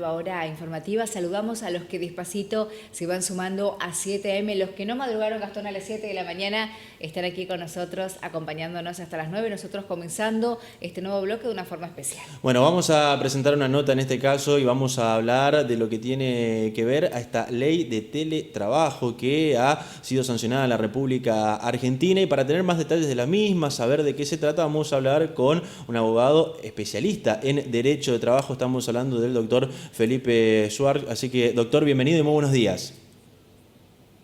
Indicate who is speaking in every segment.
Speaker 1: Ahora informativa, saludamos a los que despacito se van sumando a 7 AM, los que no madrugaron, Gastón, a las 7 de la mañana, están aquí con nosotros acompañándonos hasta las 9, nosotros comenzando este nuevo bloque de una forma especial.
Speaker 2: Bueno, vamos a presentar una nota en este caso y vamos a hablar de lo que tiene que ver a esta ley de teletrabajo que ha sido sancionada en la República Argentina, y para tener más detalles de la misma, saber de qué se trata, vamos a hablar con un abogado especialista en Derecho de Trabajo. Estamos hablando del doctor Felipe Schwartz. Así que, doctor, bienvenido y muy buenos días.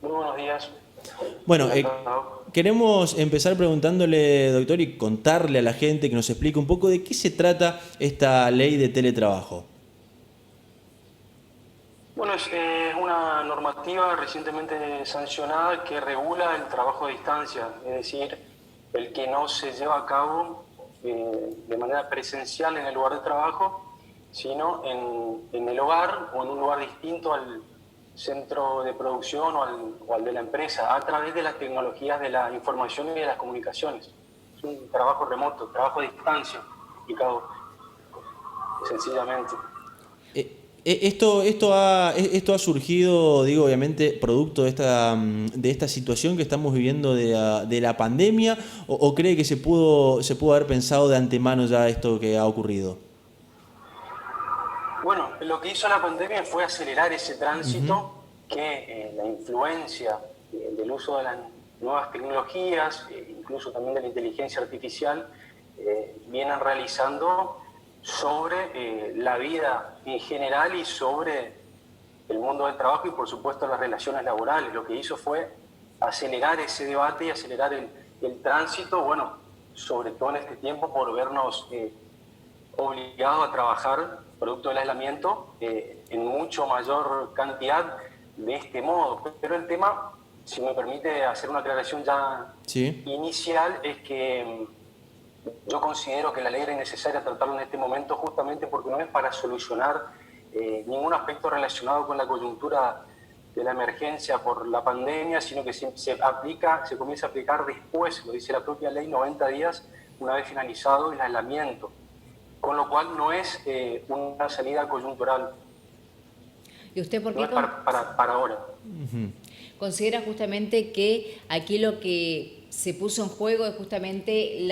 Speaker 3: Muy buenos días.
Speaker 2: Bueno, queremos empezar preguntándole, doctor, y contarle a la gente que nos explique un poco de qué se trata esta ley de teletrabajo.
Speaker 3: Bueno, es una normativa recientemente sancionada que regula el trabajo a distancia, es decir, el que no se lleva a cabo de manera presencial en el lugar de trabajo, sino en el hogar o en un lugar distinto al centro de producción o al de la empresa, a través de las tecnologías de la información y de las comunicaciones. Es un trabajo remoto, trabajo a distancia, explicado sencillamente.
Speaker 2: Esto ha surgido, digo, obviamente, producto de esta situación que estamos viviendo de la pandemia, o cree que se pudo haber pensado de antemano ya esto que ha ocurrido.
Speaker 3: Bueno, lo que hizo la pandemia fue acelerar ese tránsito que la influencia del uso de las nuevas tecnologías, incluso también de la inteligencia artificial, vienen realizando sobre la vida en general y sobre el mundo del trabajo y, por supuesto, las relaciones laborales. Lo que hizo fue acelerar ese debate y acelerar el tránsito, bueno, sobre todo en este tiempo por vernos obligados a trabajar producto del aislamiento en mucho mayor cantidad de este modo. Pero el tema, si me permite hacer una aclaración ya inicial, es que yo considero que la ley era innecesaria tratarla en este momento justamente porque no es para solucionar ningún aspecto relacionado con la coyuntura de la emergencia por la pandemia, sino que se comienza a aplicar después, lo dice la propia ley, 90 días una vez finalizado el aislamiento. Con lo cual no es una salida coyuntural.
Speaker 1: ¿Y usted por qué
Speaker 3: no es para ahora?
Speaker 1: Considera justamente que aquí lo que se puso en juego es justamente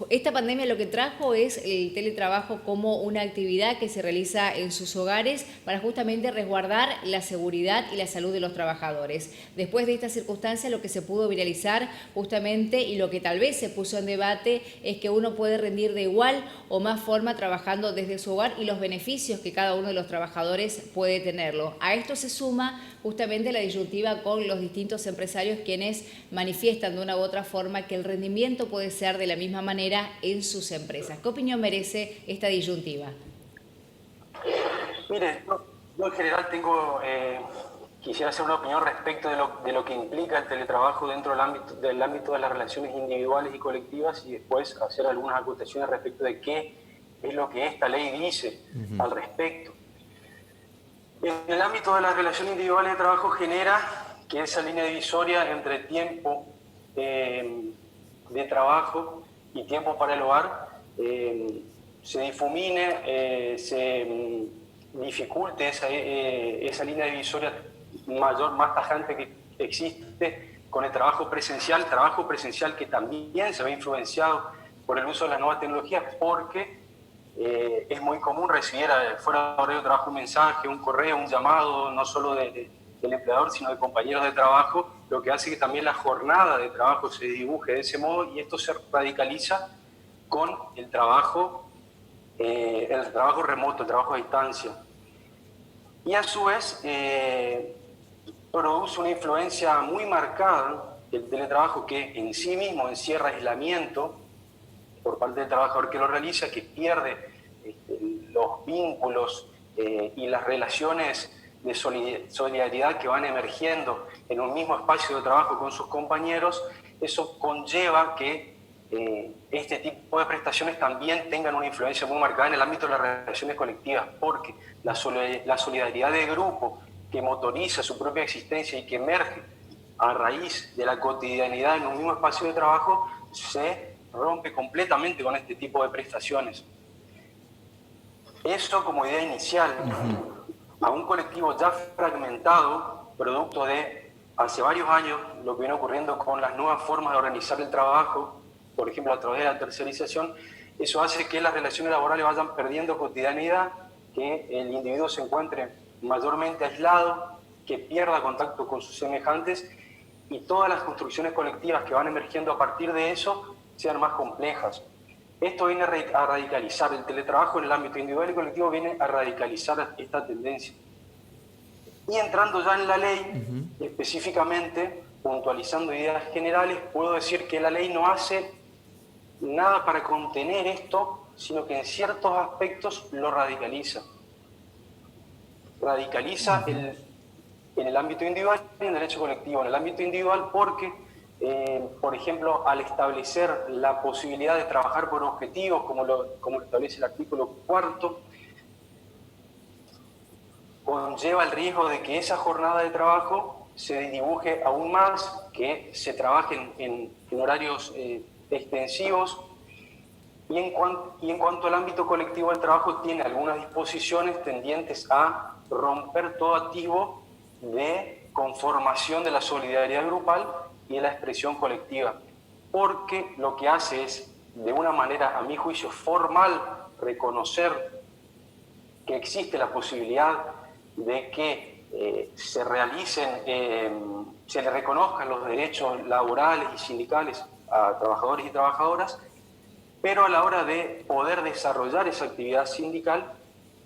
Speaker 1: esta pandemia? Lo que trajo es el teletrabajo como una actividad que se realiza en sus hogares para justamente resguardar la seguridad y la salud de los trabajadores. Después de esta circunstancia, lo que se pudo viralizar justamente y lo que tal vez se puso en debate es que uno puede rendir de igual o más forma trabajando desde su hogar y los beneficios que cada uno de los trabajadores puede tenerlo. A esto se suma justamente la disyuntiva con los distintos empresarios, quienes manifiestan de una u otra forma que el rendimiento puede ser de la misma manera en sus empresas. ¿Qué opinión merece esta disyuntiva?
Speaker 3: Mire, yo en general quisiera hacer una opinión respecto de lo que implica el teletrabajo dentro del ámbito de las relaciones individuales y colectivas, y después hacer algunas acotaciones respecto de qué es lo que esta ley dice al respecto. En el ámbito de las relaciones individuales de trabajo genera que esa línea divisoria entre tiempo de trabajo y tiempo para el hogar se difumine, se dificulte esa línea divisoria más tajante que existe con el trabajo presencial que también se ve influenciado por el uso de las nuevas tecnologías, porque es muy común recibir fuera de horario de trabajo un mensaje, un correo, un llamado, no solo del empleador, sino de compañeros de trabajo, lo que hace que también la jornada de trabajo se dibuje de ese modo, y esto se radicaliza con el trabajo remoto, el trabajo a distancia. Y a su vez produce una influencia muy marcada del teletrabajo, que en sí mismo encierra aislamiento por parte del trabajador que lo realiza, que pierde los vínculos y las relaciones de solidaridad que van emergiendo en un mismo espacio de trabajo con sus compañeros. Eso conlleva que este tipo de prestaciones también tengan una influencia muy marcada en el ámbito de las relaciones colectivas, porque la solidaridad de grupo que motoriza su propia existencia y que emerge a raíz de la cotidianidad en un mismo espacio de trabajo se rompe completamente con este tipo de prestaciones. Eso como idea inicial. a un colectivo ya fragmentado, producto de hace varios años lo que viene ocurriendo con las nuevas formas de organizar el trabajo, por ejemplo a través de la tercerización. Eso hace que las relaciones laborales vayan perdiendo cotidianidad, que el individuo se encuentre mayormente aislado, que pierda contacto con sus semejantes y todas las construcciones colectivas que van emergiendo a partir de eso sean más complejas. Esto viene a radicalizar el teletrabajo en el ámbito individual y colectivo, viene a radicalizar esta tendencia. Y entrando ya en la ley, específicamente, puntualizando ideas generales, puedo decir que la ley no hace nada para contener esto, sino que en ciertos aspectos lo radicaliza. Radicaliza en el ámbito individual y en el derecho colectivo. En el ámbito individual porque, por ejemplo, al establecer la posibilidad de trabajar por objetivos, como lo establece el artículo 4º, conlleva el riesgo de que esa jornada de trabajo se dibuje aún más, que se trabaje en horarios extensivos, y en cuanto al ámbito colectivo del trabajo tiene algunas disposiciones tendientes a romper todo atisbo de conformación de la solidaridad grupal y de la expresión colectiva, porque lo que hace es, de una manera, a mi juicio, formal, reconocer que existe la posibilidad de que se realicen, se le reconozcan los derechos laborales y sindicales a trabajadores y trabajadoras, pero a la hora de poder desarrollar esa actividad sindical,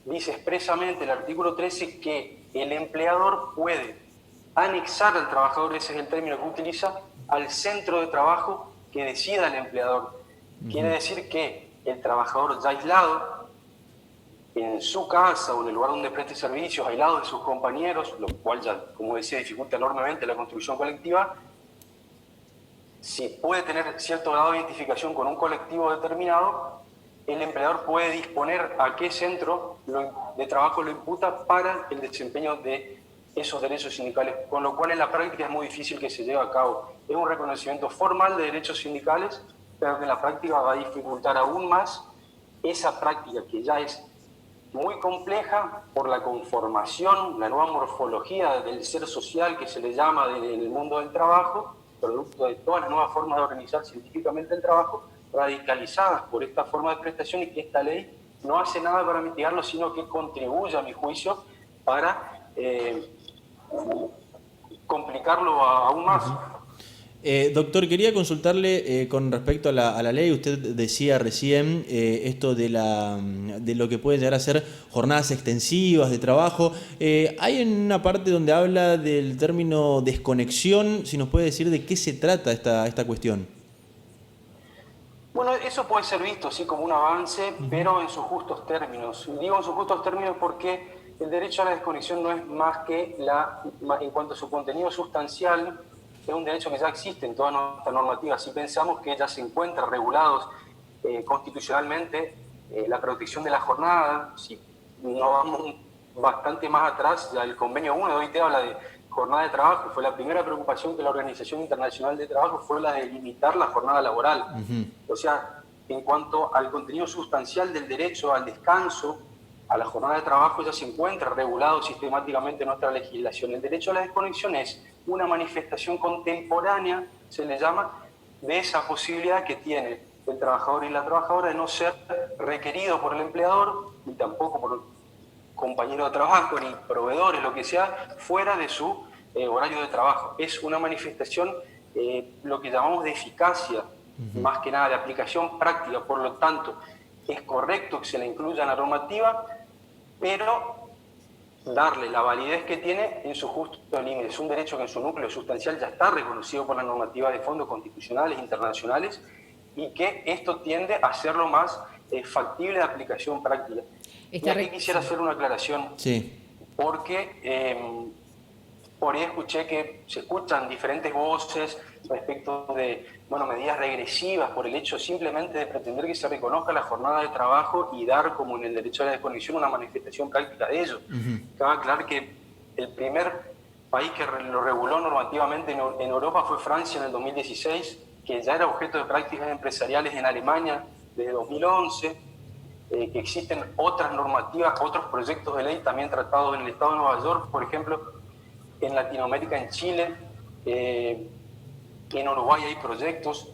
Speaker 3: dice expresamente el artículo 13 que el empleador puede anexar al trabajador, ese es el término que utiliza, al centro de trabajo que decida el empleador. Quiere decir que el trabajador ya aislado, en su casa o en el lugar donde preste servicios, aislado de sus compañeros, lo cual ya, como decía, dificulta enormemente la construcción colectiva, si puede tener cierto grado de identificación con un colectivo determinado, el empleador puede disponer a qué centro de trabajo lo imputa para el desempeño de esos derechos sindicales, con lo cual en la práctica es muy difícil que se lleve a cabo. Es un reconocimiento formal de derechos sindicales, pero que en la práctica va a dificultar aún más esa práctica que ya es muy compleja por la conformación, la nueva morfología del ser social que se le llama en el mundo del trabajo, producto de todas las nuevas formas de organizar científicamente el trabajo, radicalizadas por esta forma de prestación, y que esta ley no hace nada para mitigarlo, sino que contribuye, a mi juicio, para complicarlo aún más.
Speaker 2: Doctor, quería consultarle con respecto a la ley. Usted decía recién esto de lo que pueden llegar a ser jornadas extensivas de trabajo. Hay en una parte donde habla del término desconexión. Si nos puede decir de qué se trata esta cuestión.
Speaker 3: Bueno, eso puede ser visto así como un avance, pero en sus justos términos. Digo en sus justos términos porque el derecho a la desconexión no es más que, en cuanto a su contenido sustancial, es un derecho que ya existe en toda nuestra normativa. Si pensamos que ya se encuentra regulados constitucionalmente la protección de la jornada, si nos vamos bastante más atrás, ya el convenio 1 de OIT habla de jornada de trabajo. Fue la primera preocupación que la Organización Internacional de Trabajo fue la de limitar la jornada laboral. O sea, en cuanto al contenido sustancial del derecho al descanso, a la jornada de trabajo, ya se encuentra regulado sistemáticamente en nuestra legislación. El derecho a la desconexión es una manifestación contemporánea, se le llama, de esa posibilidad que tiene el trabajador y la trabajadora de no ser requerido por el empleador, ni tampoco por compañero de trabajo, ni proveedores, lo que sea, fuera de su horario de trabajo. Es una manifestación, lo que llamamos de eficacia, más que nada de aplicación práctica. Por lo tanto, es correcto que se la incluya en la normativa, pero darle la validez que tiene en su justo límite. Es un derecho que en su núcleo sustancial ya está reconocido por la normativa de fondos constitucionales internacionales, y que esto tiende a hacerlo más factible de aplicación práctica. Y aquí quisiera hacer una aclaración, porque por ahí escuché que se escuchan diferentes voces respecto de medidas regresivas por el hecho simplemente de pretender que se reconozca la jornada de trabajo y dar, como en el derecho a la desconexión, una manifestación práctica de ello. Cabe aclarar que el primer país que lo reguló normativamente en Europa fue Francia en el 2016, que ya era objeto de prácticas empresariales en Alemania desde 2011. que existen otras normativas, otros proyectos de ley también tratados en el Estado de Nueva York, por ejemplo, en Latinoamérica, en Chile, en Uruguay hay proyectos.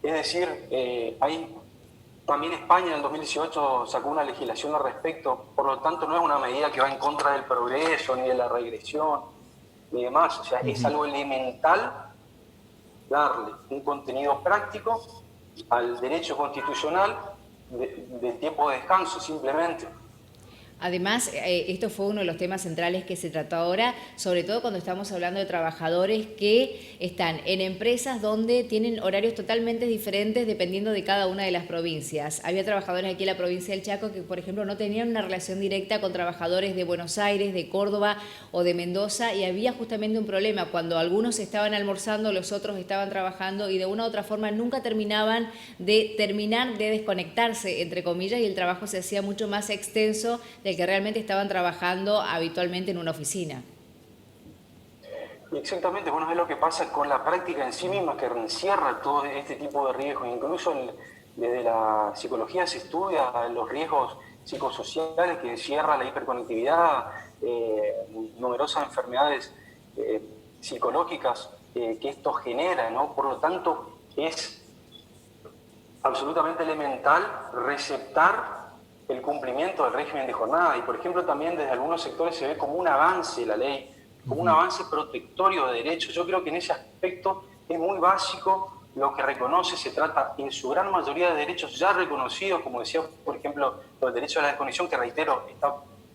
Speaker 3: Es decir, también España en el 2018 sacó una legislación al respecto, por lo tanto no es una medida que va en contra del progreso, ni de la regresión, ni demás. O sea, es algo elemental darle un contenido práctico al derecho constitucional del tiempo de descanso, simplemente.
Speaker 1: Además, esto fue uno de los temas centrales que se trató ahora, sobre todo cuando estamos hablando de trabajadores que están en empresas donde tienen horarios totalmente diferentes dependiendo de cada una de las provincias. Había trabajadores aquí en la provincia del Chaco que, por ejemplo, no tenían una relación directa con trabajadores de Buenos Aires, de Córdoba o de Mendoza, y había justamente un problema. Cuando algunos estaban almorzando, los otros estaban trabajando y de una u otra forma nunca terminaban de desconectarse, entre comillas, y el trabajo se hacía mucho más extenso del que realmente estaban trabajando habitualmente en una oficina.
Speaker 3: Exactamente, bueno, es lo que pasa con la práctica en sí misma, que encierra todo este tipo de riesgos. Incluso desde la psicología se estudia los riesgos psicosociales que encierra la hiperconectividad, numerosas enfermedades psicológicas que esto genera, ¿no? Por lo tanto, es absolutamente elemental receptar el cumplimiento del régimen de jornada. Y, por ejemplo, también desde algunos sectores se ve como un avance la ley, como un avance protectorio de derechos. Yo creo que en ese aspecto es muy básico lo que reconoce. Se trata en su gran mayoría de derechos ya reconocidos, como decía, por ejemplo, el derecho a la desconexión, que reitero,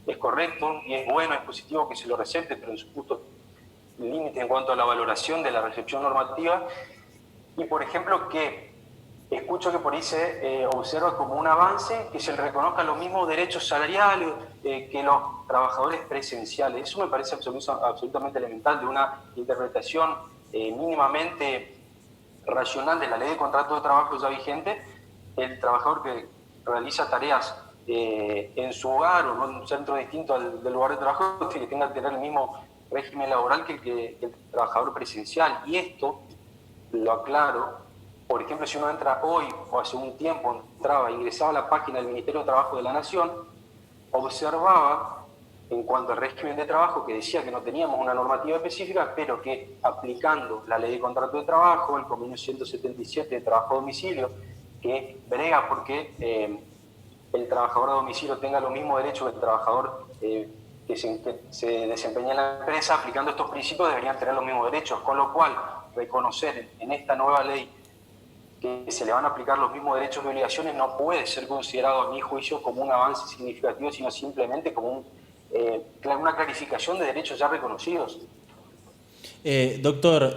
Speaker 3: es correcto y es bueno, es positivo que se lo recepte, pero en su justo límite en cuanto a la valoración de la recepción normativa. Y, por ejemplo, que escucho que por ahí se observa como un avance que se le reconozcan los mismos derechos salariales que los trabajadores presenciales. Eso me parece absolutamente elemental de una interpretación mínimamente racional de la ley de contrato de trabajo ya vigente. El trabajador que realiza tareas en su hogar o en un centro distinto del lugar de trabajo, que tenga que tener el mismo régimen laboral que el trabajador presencial. Y esto, lo aclaro, por ejemplo, si uno entra hoy o hace un tiempo, ingresaba a la página del Ministerio de Trabajo de la Nación, observaba en cuanto al régimen de trabajo que decía que no teníamos una normativa específica, pero que aplicando la ley de contrato de trabajo, el convenio 177 de trabajo a domicilio, que brega porque el trabajador a domicilio tenga los mismos derechos que el trabajador que se desempeña en la empresa, aplicando estos principios deberían tener los mismos derechos, con lo cual reconocer en esta nueva ley que se le van a aplicar los mismos derechos y obligaciones no puede ser considerado, a mi juicio, como un avance significativo, sino simplemente como una clarificación de derechos ya reconocidos.
Speaker 2: Doctor,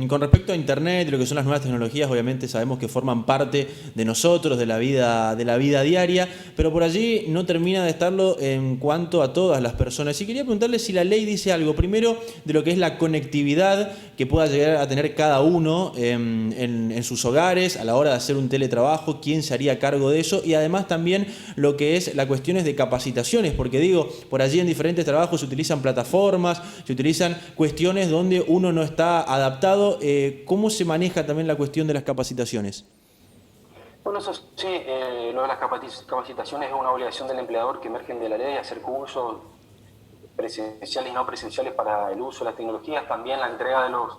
Speaker 2: con respecto a Internet y lo que son las nuevas tecnologías, obviamente sabemos que forman parte de nosotros, de la vida diaria, pero por allí no termina de estarlo en cuanto a todas las personas. Y quería preguntarle si la ley dice algo, primero, de lo que es la conectividad que pueda llegar a tener cada uno en sus hogares a la hora de hacer un teletrabajo, quién se haría cargo de eso, y además también lo que es las cuestiones de capacitaciones, porque digo, por allí en diferentes trabajos se utilizan plataformas, se utilizan cuestiones donde uno no está adaptado. ¿Cómo se maneja también la cuestión de las capacitaciones?
Speaker 3: Bueno, eso sí, lo de las capacitaciones es una obligación del empleador que emergen de la ley, hacer cursos presenciales y no presenciales para el uso de las tecnologías, también la entrega de los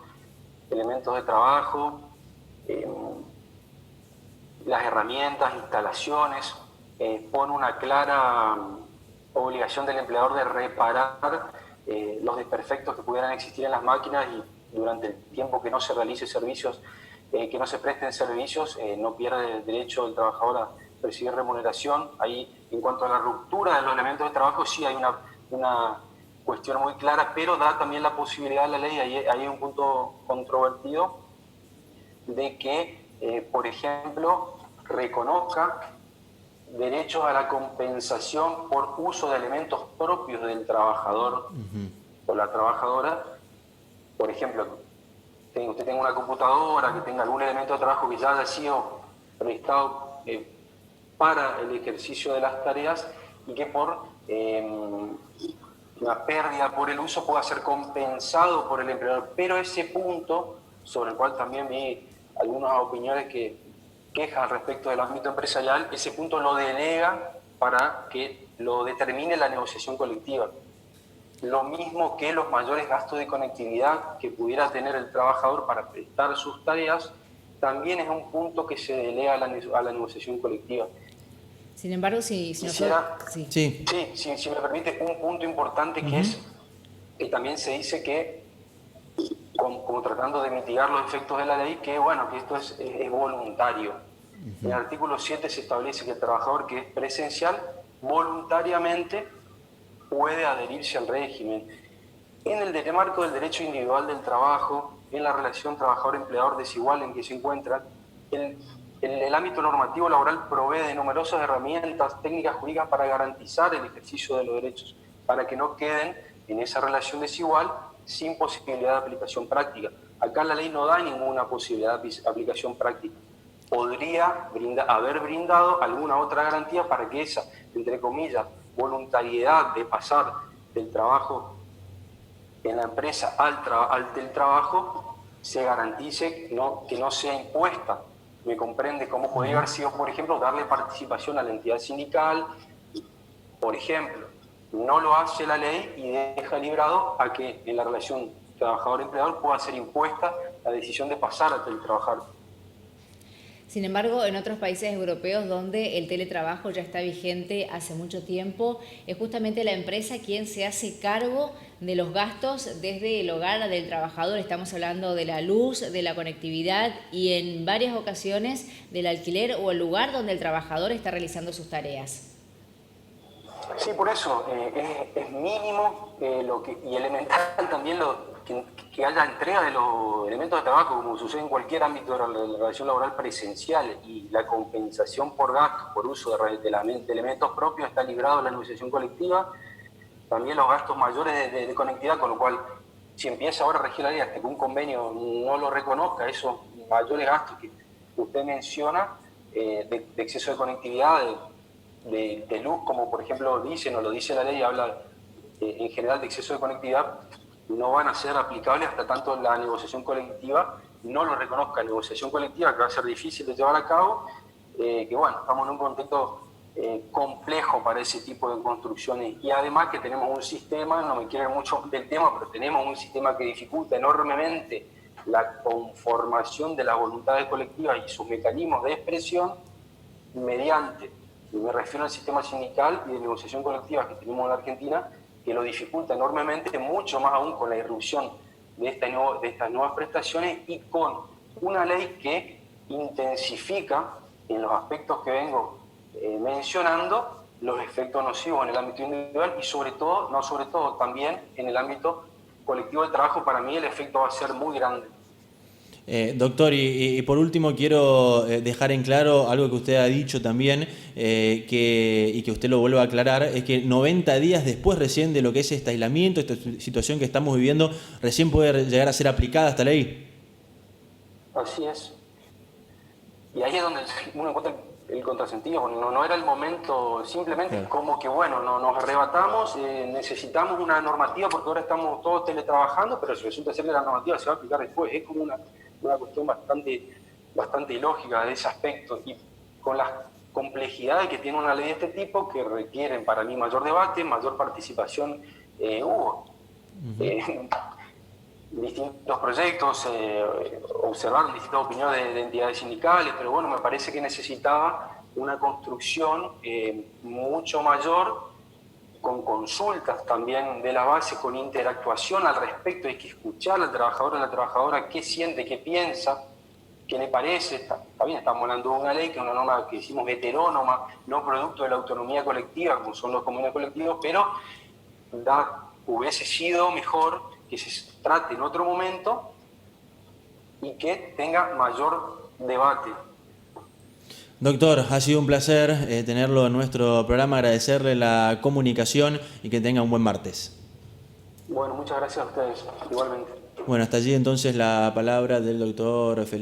Speaker 3: elementos de trabajo, las herramientas, instalaciones, pone una clara obligación del empleador de reparar los desperfectos que pudieran existir en las máquinas y durante el tiempo que no se realice servicios, que no se presten servicios, no pierde el derecho del trabajador a recibir remuneración. Ahí, en cuanto a la ruptura de los elementos de trabajo, sí hay una cuestión muy clara, pero da también la posibilidad a la ley, ahí hay un punto controvertido, de que, por ejemplo, reconozca derechos a la compensación por uso de elementos propios del trabajador o la trabajadora. Por ejemplo, usted tenga una computadora, que tenga algún elemento de trabajo que ya haya sido registrado para el ejercicio de las tareas y que por una pérdida por el uso pueda ser compensado por el empleador. Pero ese punto, sobre el cual también vi algunas opiniones que quejas al respecto del ámbito empresarial, ese punto lo delega para que lo determine la negociación colectiva. Lo mismo que los mayores gastos de conectividad que pudiera tener el trabajador para prestar sus tareas, también es un punto que se delega a la negociación colectiva.
Speaker 1: Sin embargo, si
Speaker 3: Quisiera,
Speaker 1: sí.
Speaker 2: Sí.
Speaker 3: si me permite, un punto importante que es que también se dice que, como tratando de mitigar los efectos de la ley, que bueno, que esto es voluntario. En el artículo 7 se establece que el trabajador que es presencial voluntariamente puede adherirse al régimen. En el marco del derecho individual del trabajo, en la relación trabajador-empleador desigual en que se encuentran, el ámbito normativo laboral provee de numerosas herramientas técnicas jurídicas para garantizar el ejercicio de los derechos, para que no queden en esa relación desigual sin posibilidad de aplicación práctica. Acá la ley no da ninguna posibilidad de aplicación práctica. Podría haber brindado alguna otra garantía para que esa, entre comillas, voluntariedad de pasar del trabajo en la empresa al del trabajo se garantice que no sea impuesta. ¿Me comprende? Como podría haber sido, por ejemplo, darle participación a la entidad sindical, por ejemplo. No lo hace la ley y deja librado a que en la relación trabajador-empleador pueda ser impuesta la decisión de pasar a teletrabajar.
Speaker 1: Sin embargo, en otros países europeos donde el teletrabajo ya está vigente hace mucho tiempo, es justamente la empresa quien se hace cargo de los gastos desde el hogar del trabajador. Estamos hablando de la luz, de la conectividad y en varias ocasiones del alquiler o el lugar donde el trabajador está realizando sus tareas.
Speaker 3: Sí, por eso es mínimo y elemental también que haya entrega de los elementos de trabajo, como sucede en cualquier ámbito de la relación laboral presencial, y la compensación por gastos, por uso de elementos propios está librado de la negociación colectiva. También los gastos mayores de conectividad, con lo cual, si empieza ahora a regir la ley hasta que un convenio no lo reconozca, esos mayores gastos que usted menciona, de exceso de conectividad, de luz, como por ejemplo dicen o lo dice la ley, habla en general de exceso de conectividad, no van a ser aplicables hasta tanto la negociación colectiva no lo reconozca. Negociación colectiva que va a ser difícil de llevar a cabo, que bueno, estamos en un contexto complejo para ese tipo de construcciones, y además que tenemos un sistema, no me quiero ir mucho del tema, pero tenemos un sistema que dificulta enormemente la conformación de las voluntades colectivas y sus mecanismos de expresión mediante, y me refiero al sistema sindical y de negociación colectiva que tenemos en la Argentina, que lo dificulta enormemente, mucho más aún con la irrupción de estas nuevas prestaciones y con una ley que intensifica en los aspectos que vengo mencionando los efectos nocivos en el ámbito individual y sobre todo también en el ámbito colectivo de trabajo. Para mí el efecto va a ser muy grande.
Speaker 2: Doctor, y por último quiero dejar en claro algo que usted ha dicho también, y que usted lo vuelva a aclarar, es que 90 días después recién de lo que es este aislamiento, esta situación que estamos viviendo, recién puede llegar a ser aplicada esta ley.
Speaker 3: Así es. Y ahí es donde uno encuentra el contrasentido. No era el momento, simplemente claro. Como que bueno, nos arrebatamos, necesitamos una normativa porque ahora estamos todos teletrabajando, pero resulta ser que la normativa se va a aplicar después. Es como una cuestión bastante ilógica de ese aspecto, y con las complejidades que tiene una ley de este tipo, que requieren para mí mayor debate, mayor participación. Hubo distintos proyectos, observaron distintas opiniones de entidades sindicales, pero bueno, me parece que necesitaba una construcción mucho mayor, con consultas también de la base, con interactuación al respecto. Hay que escuchar al trabajador o a la trabajadora qué siente, qué piensa, qué le parece. Está bien, estamos hablando de una ley que es una norma que decimos heterónoma, no producto de la autonomía colectiva, como son los convenios colectivos, pero hubiese sido mejor que se trate en otro momento y que tenga mayor debate.
Speaker 2: Doctor, ha sido un placer tenerlo en nuestro programa, agradecerle la comunicación y que tenga un buen martes.
Speaker 3: Bueno, muchas gracias a ustedes, igualmente.
Speaker 2: Bueno, hasta allí entonces la palabra del doctor Felipe.